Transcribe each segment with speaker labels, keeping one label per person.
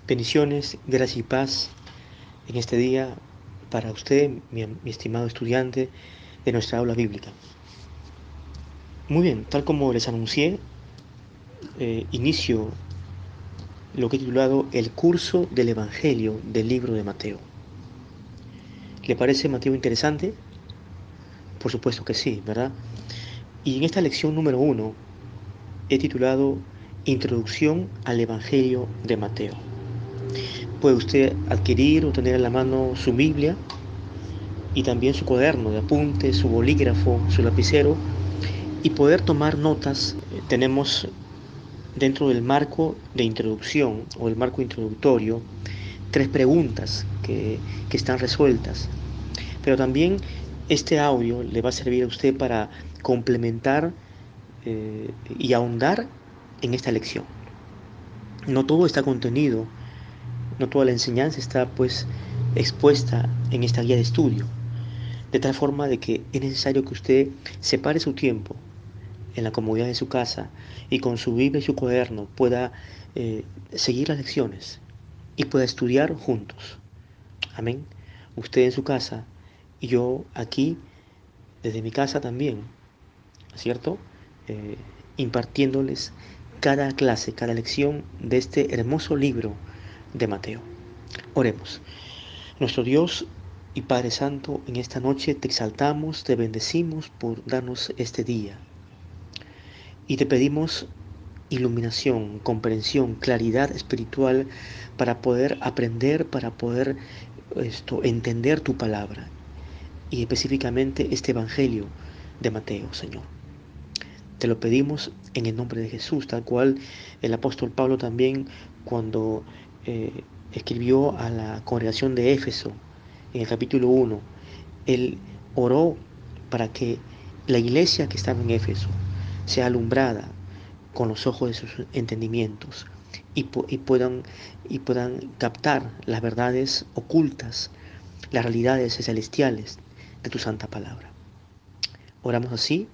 Speaker 1: Bendiciones, gracia y paz en este día para usted, mi estimado estudiante de nuestra aula bíblica. Muy bien, tal como les anuncié, inicio lo que he titulado El curso del Evangelio del libro de Mateo. ¿Le parece Mateo interesante? Por supuesto que sí, ¿verdad? Y en esta lección número 1 he titulado Introducción al Evangelio de Mateo. Puede usted adquirir o tener en la mano su Biblia y también su cuaderno de apuntes, su bolígrafo, su lapicero y poder tomar notas. Tenemos dentro del marco de introducción o el marco introductorio tres preguntas que están resueltas. Pero también este audio le va a servir a usted para complementar y ahondar en esta lección. No todo está contenido, no toda la enseñanza está pues expuesta en esta guía de estudio. De tal forma de que es necesario que usted separe su tiempo en la comodidad de su casa y con su Biblia y su cuaderno pueda seguir las lecciones y pueda estudiar juntos. Amén. Usted en su casa y yo aquí desde mi casa también, ¿cierto? Eh, Impartiéndoles cada clase, cada lección de este hermoso libro de Mateo. Oremos. Nuestro Dios y Padre Santo, en esta noche te exaltamos, te bendecimos por darnos este día y te pedimos iluminación, comprensión, claridad espiritual para poder aprender, para poder entender tu palabra y específicamente este Evangelio de Mateo, Señor. Te lo pedimos en el nombre de Jesús, tal cual el apóstol Pablo también cuando escribió a la congregación de Éfeso en el capítulo 1, él oró para que la iglesia que estaba en Éfeso sea alumbrada con los ojos de sus entendimientos y puedan captar las verdades ocultas, las realidades celestiales de tu santa palabra. Oramos así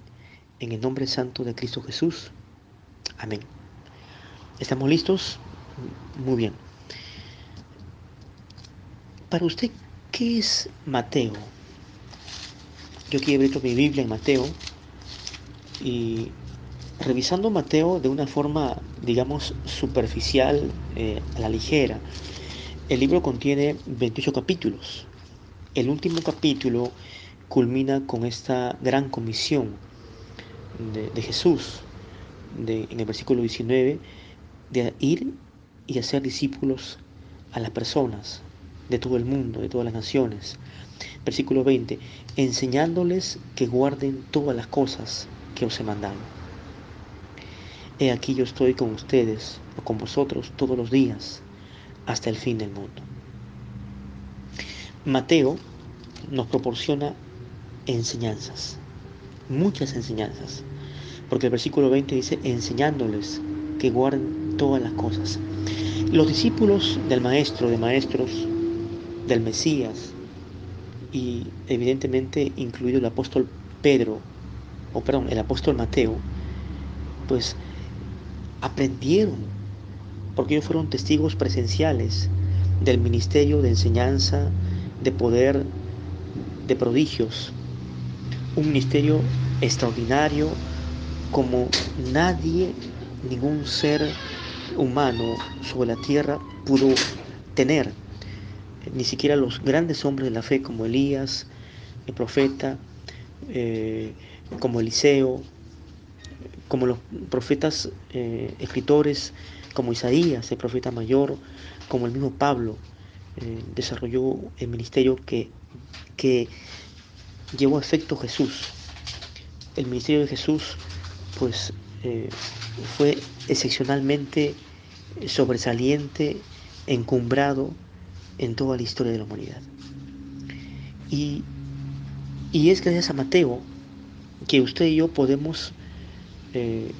Speaker 1: en el nombre santo de Cristo Jesús. Amén. ¿Estamos listos? Muy bien. Para usted, ¿qué es Mateo? Yo aquí he abierto mi Biblia en Mateo y revisando Mateo de una forma, digamos, superficial, a la ligera, el libro contiene 28 capítulos. El último capítulo culmina con esta gran comisión de Jesús, en el versículo 19, de ir y hacer discípulos a las personas de todo el mundo, de todas las naciones. Versículo 20, enseñándoles que guarden todas las cosas que os he mandado. He aquí yo estoy con ustedes o con vosotros todos los días hasta el fin del mundo. Mateo nos proporciona enseñanzas, muchas enseñanzas, porque el versículo 20 dice enseñándoles que guarden todas las cosas. Los discípulos del Maestro de Maestros, del Mesías, y evidentemente incluido el apóstol Pedro, el apóstol Mateo, pues aprendieron, porque ellos fueron testigos presenciales del ministerio de enseñanza, de poder, de prodigios, un ministerio extraordinario como nadie, ningún ser humano sobre la tierra pudo tener, ni siquiera los grandes hombres de la fe como Elías, el profeta, eh, como Eliseo, como los profetas escritores, como Isaías, el profeta mayor, como el mismo Pablo, desarrolló el ministerio que llevó a efecto Jesús. El ministerio de Jesús, pues, fue excepcionalmente sobresaliente, encumbrado en toda la historia de la humanidad. Y, y es gracias a Mateo que usted y yo podemos eh,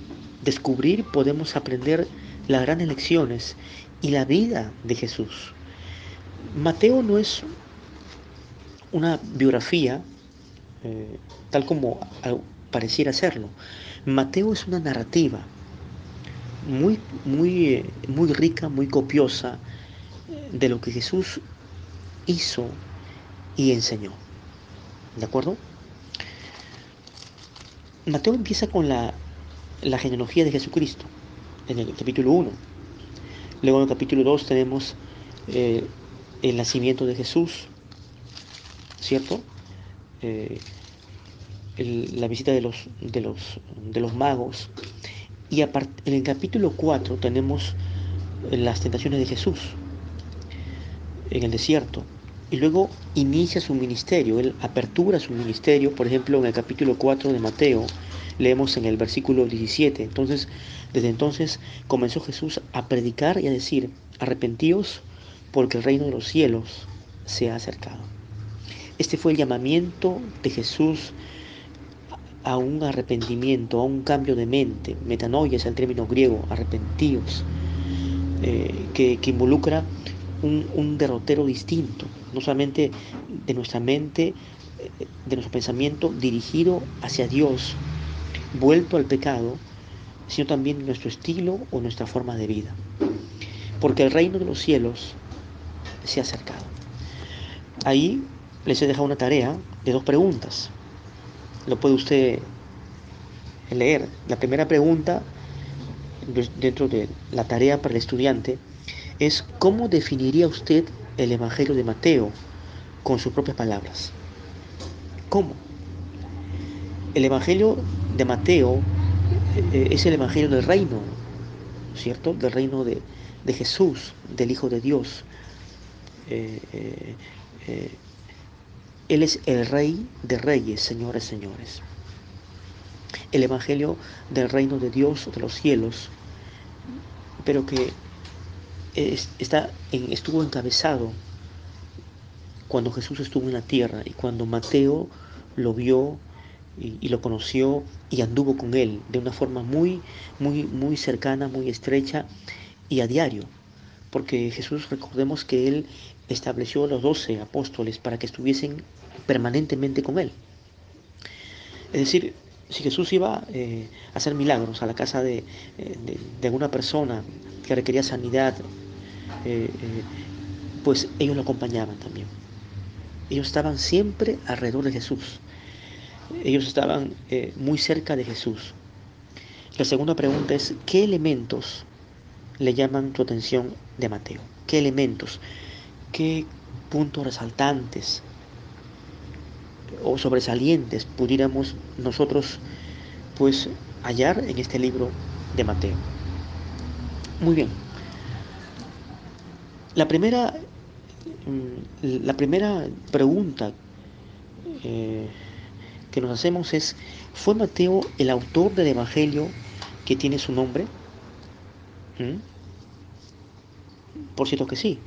Speaker 1: descubrir, podemos aprender las grandes lecciones y la vida de Jesús. Mateo no es una biografía eh, tal como pareciera serlo. Mateo es una narrativa muy rica, muy copiosa, de lo que Jesús hizo y enseñó. ¿De acuerdo? Mateo empieza con la genealogía de Jesucristo, en el capítulo 1. Luego en el capítulo 2 tenemos eh, el nacimiento de Jesús, ¿cierto? Eh, la visita de los magos. Y en el capítulo 4 tenemos las tentaciones de Jesús en el desierto. Y luego inicia su ministerio, él apertura su ministerio. Por ejemplo, en el capítulo 4 de Mateo, leemos en el versículo 17. Entonces, desde entonces comenzó Jesús a predicar y a decir: arrepentíos, porque el reino de los cielos se ha acercado. Este fue el llamamiento de Jesús a un arrepentimiento, a un cambio de mente. Metanoia es el término griego, arrepentíos, que involucra un derrotero distinto, no solamente de nuestra mente, de nuestro pensamiento dirigido hacia Dios, vuelto al pecado, sino también nuestro estilo o nuestra forma de vida. Porque el reino de los cielos se ha acercado. Ahí les he dejado una tarea de 2 preguntas. Lo puede usted leer. La primera pregunta, dentro de la tarea para el estudiante, es: ¿cómo definiría usted el Evangelio de Mateo con sus propias palabras? ¿Cómo? El Evangelio de Mateo es el Evangelio del reino, ¿cierto? Del reino de Jesús, del Hijo de Dios. Eh, eh, eh, Él es el Rey de Reyes, Señores, Señores. El Evangelio del reino de Dios, de los cielos, pero que estuvo encabezado cuando Jesús estuvo en la tierra y cuando Mateo lo vio y lo conoció y anduvo con él de una forma muy, muy, muy cercana, muy estrecha y a diario. Porque Jesús, recordemos que él estableció a los 12 apóstoles para que estuviesen permanentemente con él. Es decir, si Jesús iba a hacer milagros a la casa de alguna persona que requería sanidad, eh, eh, pues ellos lo acompañaban también. Ellos estaban siempre alrededor de Jesús. Ellos estaban muy cerca de Jesús. La segunda pregunta es: ¿qué elementos le llaman tu atención de Mateo? ¿Qué elementos? ¿Qué puntos resaltantes o sobresalientes pudiéramos nosotros pues hallar en este libro de Mateo? Muy bien. La primera, la primera pregunta eh, que nos hacemos es: ¿fue Mateo el autor del Evangelio que tiene su nombre? ¿Mm? Por cierto que sí,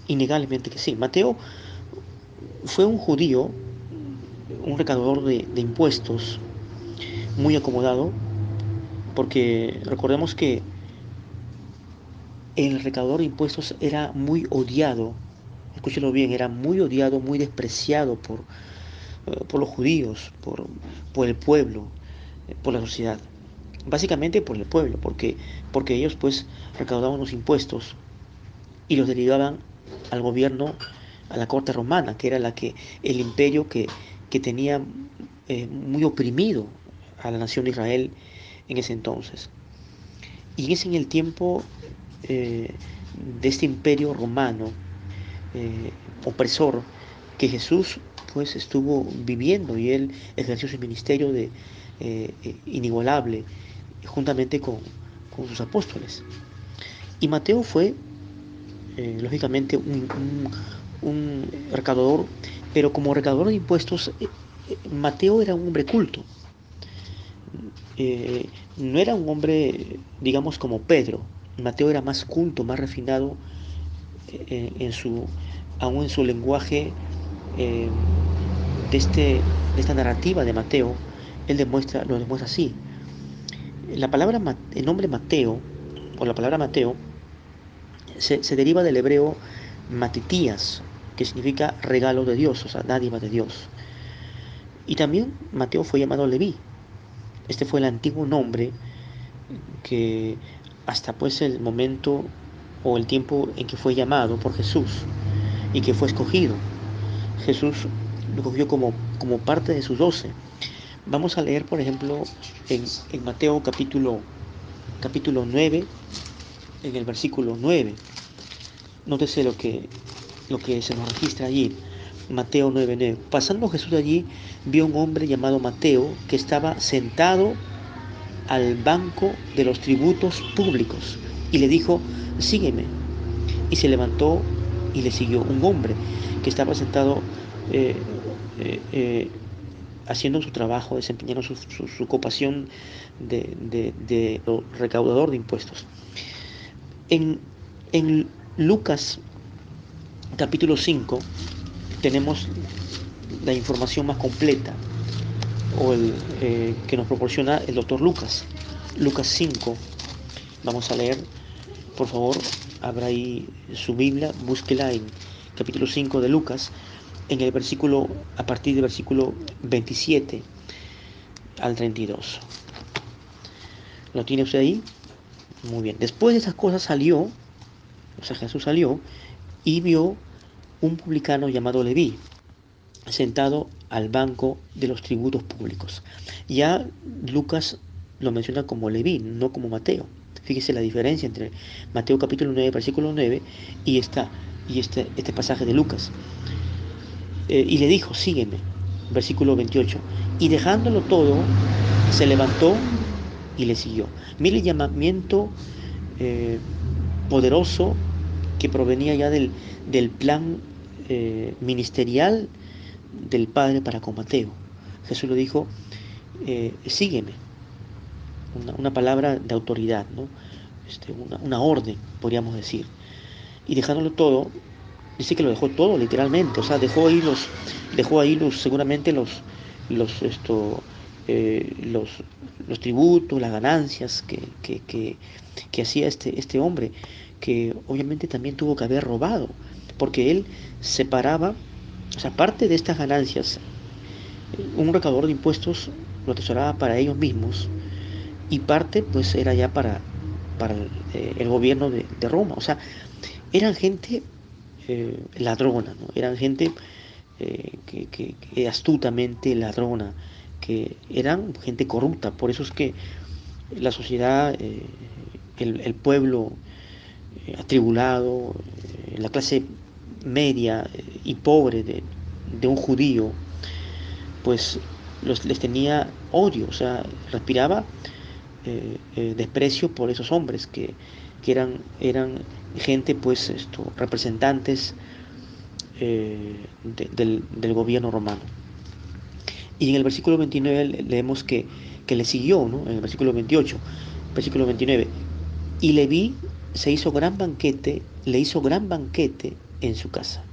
Speaker 1: innegablemente que sí. Mateo fue un judío, un recaudador de impuestos, muy acomodado, porque recordemos que el recaudador de impuestos era muy odiado. Escúchelo bien, era muy odiado, muy despreciado por los judíos, por el pueblo, por la sociedad. Básicamente por el pueblo, porque ellos pues recaudaban los impuestos y los derivaban al gobierno, a la corte romana, que era el imperio que tenía muy oprimido a la nación de Israel en ese entonces. Y es en el tiempo eh, de este imperio romano opresor que Jesús pues estuvo viviendo, y él ejerció su ministerio inigualable juntamente con sus apóstoles. Y Mateo fue lógicamente un recaudador, pero como recaudador de impuestos, Mateo era un hombre culto. Eh, no era un hombre, digamos, como Pedro. Mateo era más culto, más refinado, en aún en su lenguaje, eh, de esta narrativa de Mateo. Él lo demuestra así. El nombre Mateo, o la palabra Mateo, se deriva del hebreo matitías, que significa regalo de Dios, o sea, dádiva de Dios. Y también Mateo fue llamado Leví. Este fue el antiguo nombre que hasta pues el momento o el tiempo en que fue llamado por Jesús y que fue escogido. Jesús lo cogió como parte de sus 12. Vamos a leer, por ejemplo, en Mateo capítulo 9, en el versículo 9. Nótese lo que se nos registra allí. Mateo 9:9. Pasando Jesús de allí, vio un hombre llamado Mateo que estaba sentado al banco de los tributos públicos y le dijo, sígueme. Y se levantó y le siguió. Un hombre que estaba sentado eh, eh, eh, haciendo su trabajo, desempeñando su ocupación de recaudador de impuestos. En, en Lucas capítulo 5 tenemos la información más completa o que nos proporciona el doctor Lucas. Lucas 5, vamos a leer, por favor, abra ahí su Biblia, búsquela en capítulo 5 de Lucas, en el versículo, a partir del versículo 27 al 32. ¿Lo tiene usted ahí? Muy bien. Después de esas cosas salió, o sea, Jesús salió y vio un publicano llamado Leví sentado al banco de los tributos públicos. Ya Lucas lo menciona como Leví, no como Mateo. Fíjese la diferencia entre Mateo capítulo 9, versículo 9 y este pasaje de Lucas. Y le dijo, sígueme, versículo 28. Y dejándolo todo, se levantó y le siguió. Mire el llamamiento eh, poderoso que provenía ya del plan ministerial del Padre para con Mateo. Jesús le dijo, sígueme, una palabra de autoridad, ¿no? Una orden, podríamos decir. Y dejándolo todo, dice que lo dejó todo, literalmente, o sea, dejó ahí seguramente los, esto, los, los tributos, las ganancias que hacía este hombre, que obviamente también tuvo que haber robado, porque él separaba, o sea, parte de estas ganancias, un recaudador de impuestos lo atesoraba para ellos mismos y parte pues era ya para el gobierno de Roma. O sea, eran gente ladrona, ¿no? Eran gente que astutamente ladrona, que eran gente corrupta. Por eso es que la sociedad, el pueblo atribulado, la clase media y pobre de un judío, pues les tenía odio, o sea, respiraba desprecio por esos hombres que eran gente, pues, representantes del gobierno romano. Y en el versículo 29 leemos que le siguió, ¿no? En el versículo 29, y Leví le hizo gran banquete en su casa.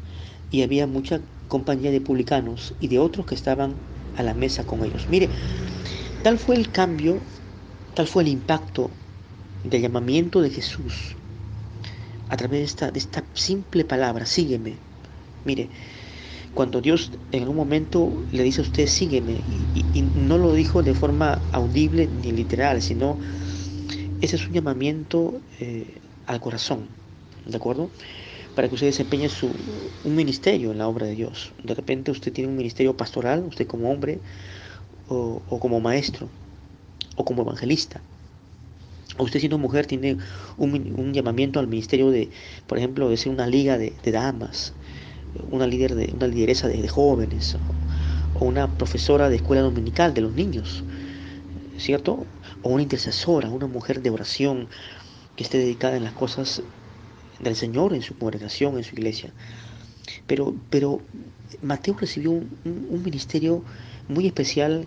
Speaker 1: Y había mucha compañía de publicanos y de otros que estaban a la mesa con ellos. Mire, tal fue el cambio, tal fue el impacto del llamamiento de Jesús a través de esta simple palabra, sígueme. Mire, cuando Dios en algún momento le dice a usted, sígueme, y no lo dijo de forma audible ni literal, sino ese es un llamamiento al corazón, ¿de acuerdo? Para que usted desempeñe un ministerio en la obra de Dios. De repente usted tiene un ministerio pastoral, usted como hombre, o como maestro, o como evangelista. O usted siendo mujer tiene un llamamiento al ministerio de, por ejemplo, de ser una liga de damas, una lideresa de jóvenes, o una profesora de escuela dominical de los niños, ¿cierto? O una intercesora, una mujer de oración que esté dedicada en las cosas del Señor, en su congregación, en su iglesia. Pero Mateo recibió un ministerio muy especial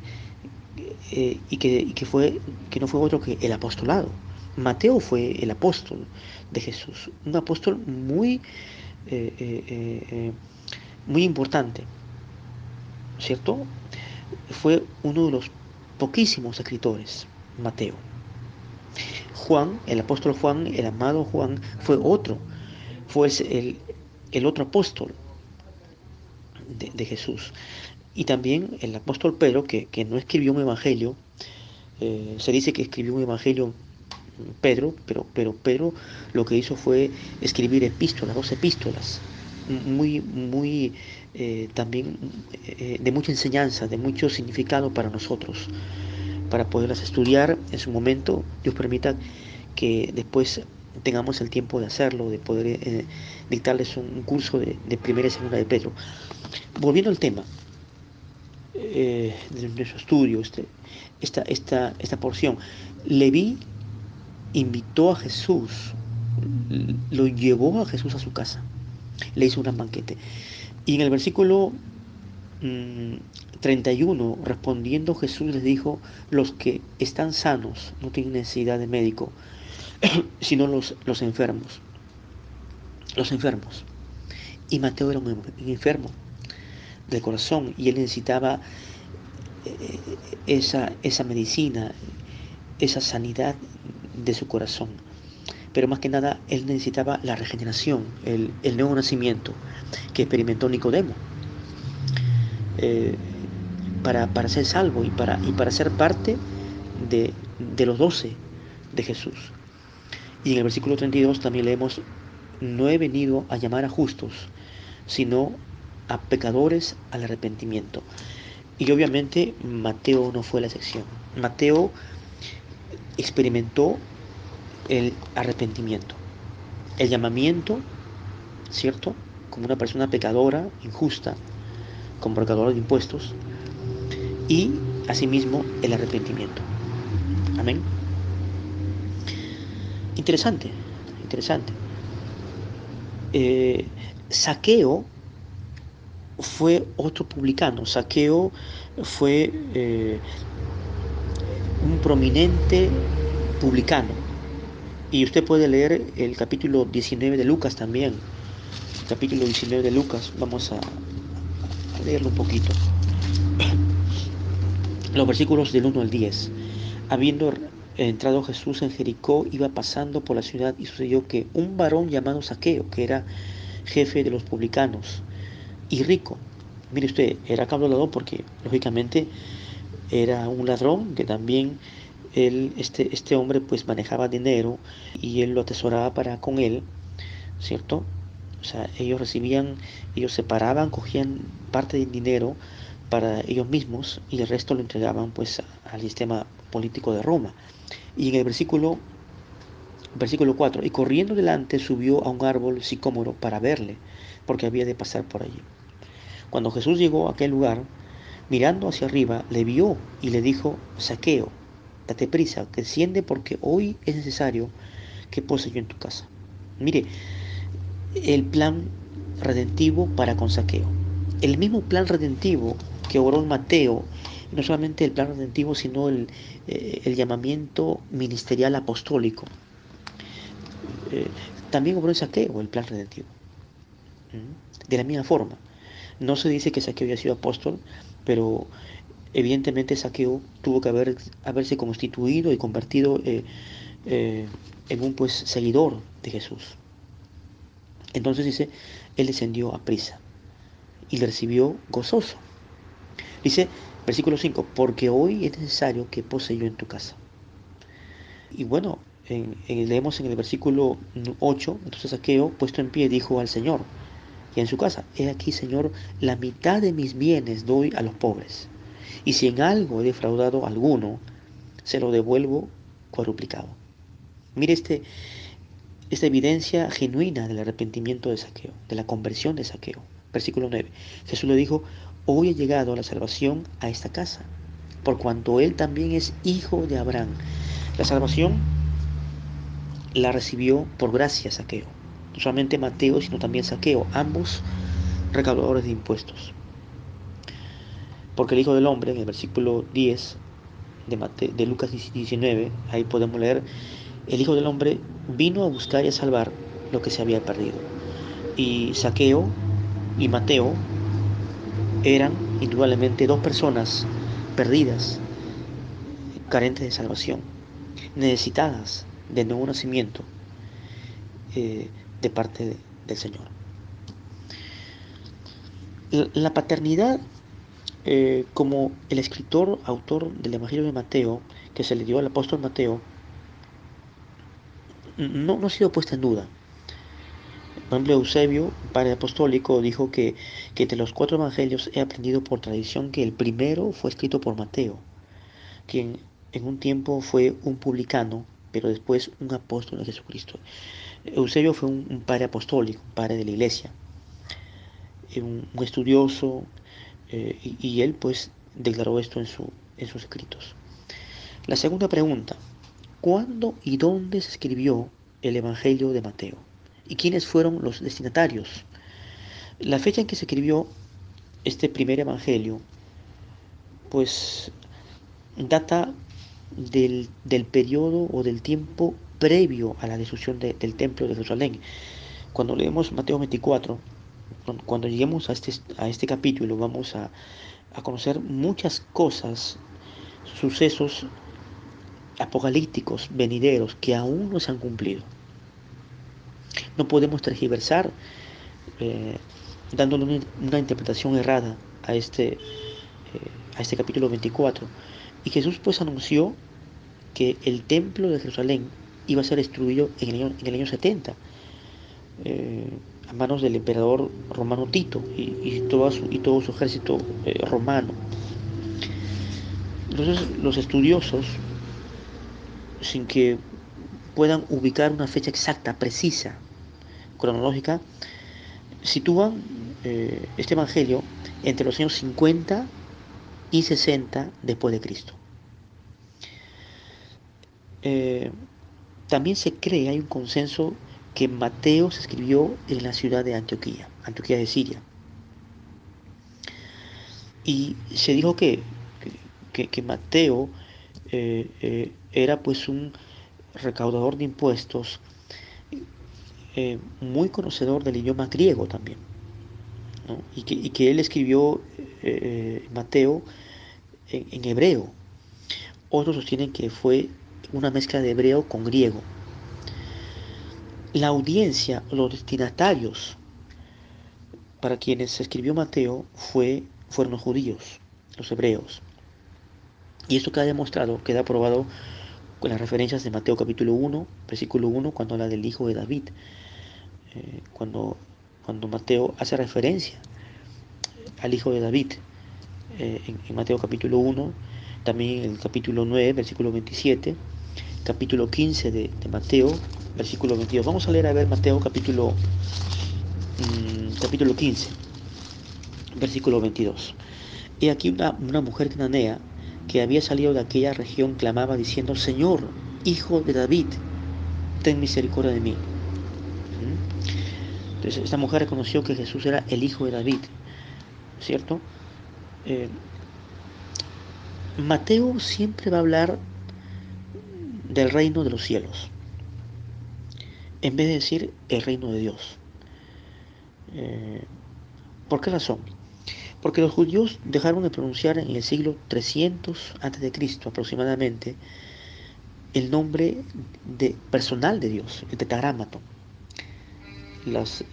Speaker 1: y que no fue otro que el apostolado. Mateo fue el apóstol de Jesús, un apóstol eh, eh, eh, eh, muy importante, ¿cierto? Fue uno de los poquísimos escritores, Mateo. Juan, el apóstol Juan, el amado Juan, fue el otro apóstol de Jesús. Y también el apóstol Pedro, que no escribió un evangelio, se dice que escribió un evangelio Pedro, pero Pedro lo que hizo fue escribir epístolas, 2 epístolas, muy también de mucha enseñanza, de mucho significado para nosotros, para poderlas estudiar en su momento. Dios permita que después tengamos el tiempo de hacerlo, de poder dictarles un curso de primera y segunda de Pedro. Volviendo al tema de nuestro estudio, esta porción, Leví invitó a Jesús, lo llevó a Jesús a su casa, le hizo un gran banquete. Y en el versículo 31, respondiendo Jesús les dijo, los que están sanos no tienen necesidad de médico, sino los enfermos. Los enfermos. Y Mateo era un enfermo del corazón y él necesitaba esa medicina, esa sanidad de su corazón. Pero más que nada, él necesitaba la regeneración, el nuevo nacimiento que experimentó Nicodemo, eh, para ser salvo y para ser parte de los 12 de Jesús. Y en el versículo 32 también leemos, no he venido a llamar a justos, sino a pecadores al arrepentimiento. Y obviamente Mateo no fue la excepción. Mateo experimentó el arrepentimiento, el llamamiento, ¿cierto? Como una persona pecadora, injusta, como recaudador de impuestos, y asimismo el arrepentimiento. Amén. Interesante, interesante. Eh, Saqueo fue otro publicano. Saqueo fue un prominente publicano. Y usted puede leer el capítulo 19 de Lucas también. El capítulo 19 de Lucas. Vamos a leerlo un poquito. Los versículos del 1 al 10. Habiendo entrado Jesús en Jericó, iba pasando por la ciudad y sucedió que un varón llamado Saqueo, que era jefe de los publicanos y rico, mire usted, era cabrolador porque lógicamente era un ladrón que también este hombre pues manejaba dinero y él lo atesoraba para con él, ¿cierto? O sea, ellos separaban, cogían parte del dinero para ellos mismos y el resto lo entregaban pues al sistema político de Roma. Y en el versículo 4, y corriendo delante subió a un árbol sicómoro para verle, porque había de pasar por allí. Cuando Jesús llegó a aquel lugar, mirando hacia arriba, le vio y le dijo, Saqueo, date prisa, desciende porque hoy es necesario que pose yo en tu casa. Mire, el plan redentivo para con Saqueo. El mismo plan redentivo que obró en Mateo, no solamente el plan redentivo, sino el llamamiento ministerial apostólico. Eh, También obró en Saqueo el plan redentivo. De la misma forma. No se dice que Saqueo haya sido apóstol, pero evidentemente Saqueo tuvo que haberse constituido y convertido en un pues seguidor de Jesús. Entonces dice, él descendió a prisa y le recibió gozoso. Dice, versículo 5, porque hoy es necesario que pose yo en tu casa. Y bueno, leemos en el versículo 8, entonces Saqueo, puesto en pie, dijo al Señor, y en su casa, he aquí, Señor, la mitad de mis bienes doy a los pobres, y si en algo he defraudado a alguno, se lo devuelvo cuadruplicado. Mire esta evidencia genuina del arrepentimiento de Saqueo, de la conversión de Saqueo. Versículo 9. Jesús le dijo, hoy ha llegado la salvación a esta casa, por cuanto él también es hijo de Abraham. La salvación la recibió por gracia Saqueo. No solamente Mateo, sino también Saqueo, ambos recaudadores de impuestos. Porque el Hijo del Hombre, en el versículo 10 de Lucas 19, ahí podemos leer, el Hijo del Hombre vino a buscar y a salvar lo que se había perdido. Y Saqueo y Mateo eran indudablemente dos personas perdidas, carentes de salvación, necesitadas de nuevo nacimiento de parte del Señor. La paternidad, como el escritor, autor del Evangelio de Mateo, que se le dio al apóstol Mateo, no ha sido puesta en duda. Por ejemplo, Eusebio, padre apostólico, dijo que de los cuatro evangelios he aprendido por tradición que el primero fue escrito por Mateo, quien en un tiempo fue un publicano, pero después un apóstol de Jesucristo. Eusebio fue un padre apostólico, un padre de la iglesia, un estudioso, y él pues declaró esto en sus escritos. La segunda pregunta: ¿cuándo y dónde se escribió el Evangelio de Mateo? ¿Y quiénes fueron los destinatarios? La fecha en que se escribió este primer Evangelio, pues data del periodo o del tiempo previo a la destrucción del templo de Jerusalén. Cuando leemos Mateo 24, cuando lleguemos a este capítulo, vamos a conocer muchas cosas, sucesos apocalípticos venideros que aún no se han cumplido. No podemos tergiversar eh, dándole una interpretación errada a este capítulo 24. Y Jesús pues anunció que el templo de Jerusalén iba a ser destruido en el año 70, eh, a manos del emperador romano Tito y todo su ejército romano. Entonces los estudiosos, sin que puedan ubicar una fecha exacta, precisa, cronológica, sitúan este evangelio entre los años 50 y 60 después de Cristo. Eh, También se cree, hay un consenso, que Mateo se escribió en la ciudad de Antioquía, Antioquía de Siria. Y se dijo que Mateo era pues un recaudador de impuestos, muy conocedor del idioma griego también, ¿no? Y que él escribió Mateo en hebreo. Otros sostienen que fue una mezcla de hebreo con griego. La audiencia, los destinatarios para quienes se escribió Mateo fueron los judíos, los hebreos. Y esto queda demostrado, queda probado con las referencias de Mateo capítulo 1, versículo 1, cuando habla del hijo de David. Cuando Mateo hace referencia al hijo de David, en Mateo capítulo 1, también en el capítulo 9, versículo 27, capítulo 15 de Mateo, versículo 22. Vamos a leer a ver Mateo capítulo 15, versículo 22. He aquí una mujer cananea que había salido de aquella región clamaba diciendo: Señor, hijo de David, ten misericordia de mí. Entonces esta mujer reconoció que Jesús era el hijo de David, ¿cierto? Eh, Mateo siempre va a hablar del reino de los cielos, en vez de decir el reino de Dios. Eh, ¿Por qué razón? Porque los judíos dejaron de pronunciar en el siglo 300 a.C. aproximadamente el nombre personal de Dios, el tetragrámaton, las,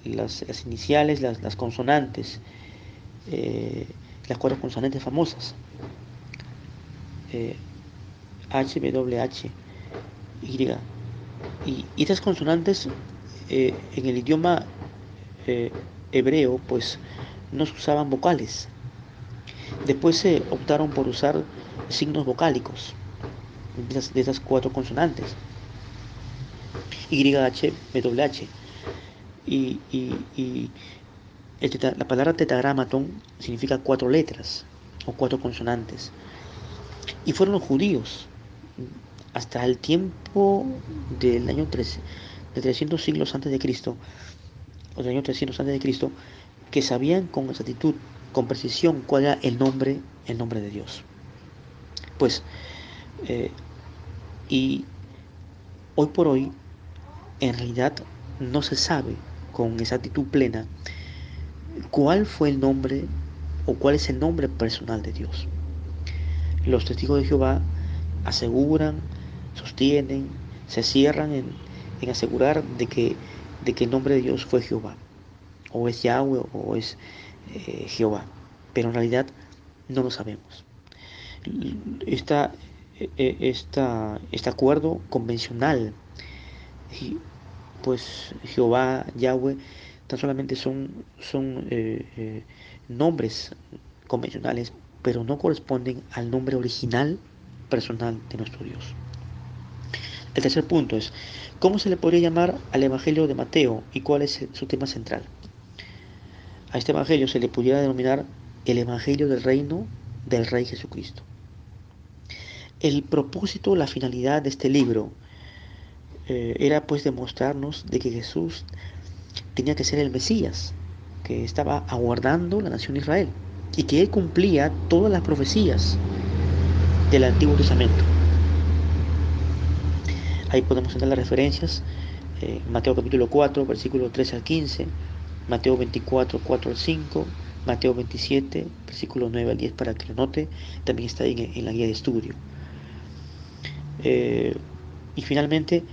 Speaker 1: las iniciales, las consonantes, eh, las cuatro consonantes famosas, eh, H, W, H, Y. Y estas consonantes en el idioma eh, hebreo pues no se usaban vocales. Después se optaron por usar signos vocálicos de esas cuatro consonantes, Y, H, W, H. Y la palabra tetragrámaton significa cuatro letras o cuatro consonantes. Y fueron los judíos, hasta el tiempo del año 3, de 300 siglos antes de Cristo, o del año 300 antes de Cristo, que sabían con exactitud, con precisión, cuál era el nombre de Dios. Pues, eh, y hoy por hoy, en realidad, no se sabe con exactitud plena cuál fue el nombre o cuál es el nombre personal de Dios. Los testigos de Jehová aseguran, sostienen, se cierran en asegurar de que el nombre de Dios fue Jehová, o es Yahweh, o es Jehová, pero en realidad no lo sabemos. Este acuerdo convencional Y pues Jehová, Yahweh, tan solamente son nombres convencionales, pero no corresponden al nombre original personal de nuestro Dios. El tercer punto es, ¿cómo se le podría llamar al Evangelio de Mateo y cuál es su tema central? A este Evangelio se le pudiera denominar el Evangelio del reino del Rey Jesucristo. El propósito, la finalidad de este libro era pues demostrarnos de que Jesús tenía que ser el Mesías, que estaba aguardando la nación de Israel y que él cumplía todas las profecías del Antiguo Testamento. Ahí podemos tener las referencias, Mateo capítulo 4, versículo 13 al 15, Mateo 24, 4 al 5, Mateo 27, versículo 9 al 10 para que lo note, también está ahí en la guía de estudio. Eh, y finalmente,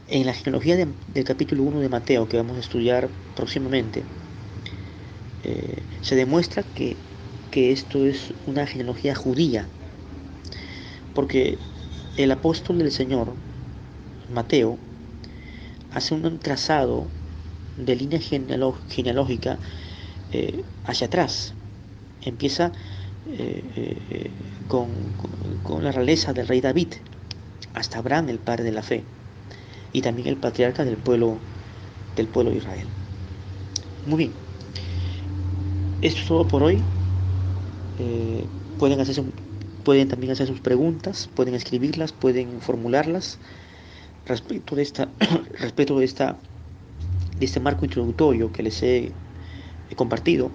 Speaker 1: en la genealogía del capítulo 1 de Mateo, que vamos a estudiar próximamente, se demuestra que esto es una genealogía judía, porque el apóstol del Señor, Mateo, hace un trazado de línea genealógica hacia atrás. Empieza eh, eh, con, con la realeza del rey David, hasta Abraham, el padre de la fe, y también el patriarca del pueblo de Israel. Muy bien, esto es todo por hoy. Eh, pueden, hacerse, pueden también hacer sus preguntas, pueden escribirlas, pueden formularlas respecto de esta, respecto de este marco introductorio que les he compartido.